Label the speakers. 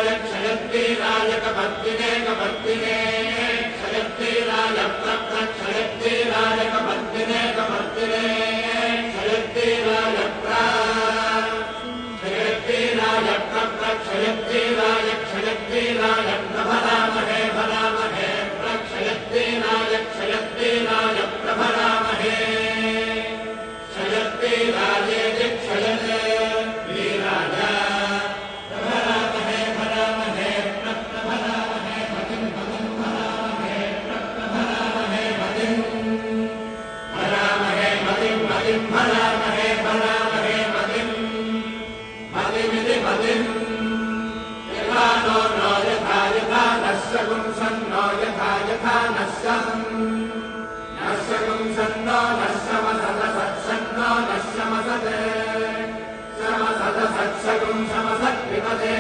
Speaker 1: क्षयत्रीराय कपर्दिने कपर्दिने क्षयत्रीराय क्षयत्रीराय कपर्दिने कपर्दिने क्षयत्रीराय क्षयत्रीराय क्षयत्रीराय क्षयत्रीराय प्रभरामहे भरामहे क्षयत्रीराय क्षयत्रीराय प्रभरामहे क्षयत्रीराय भरामहे भरामहे मतिमिति मतिम् यथा नो यथा यथा नस्य गुंसन्नो यथा यथा नस्य गुंसन्नो नस्य मसद सत्सन्नो नस्य मसदे समसद सत्सगुंसमसद्विपदे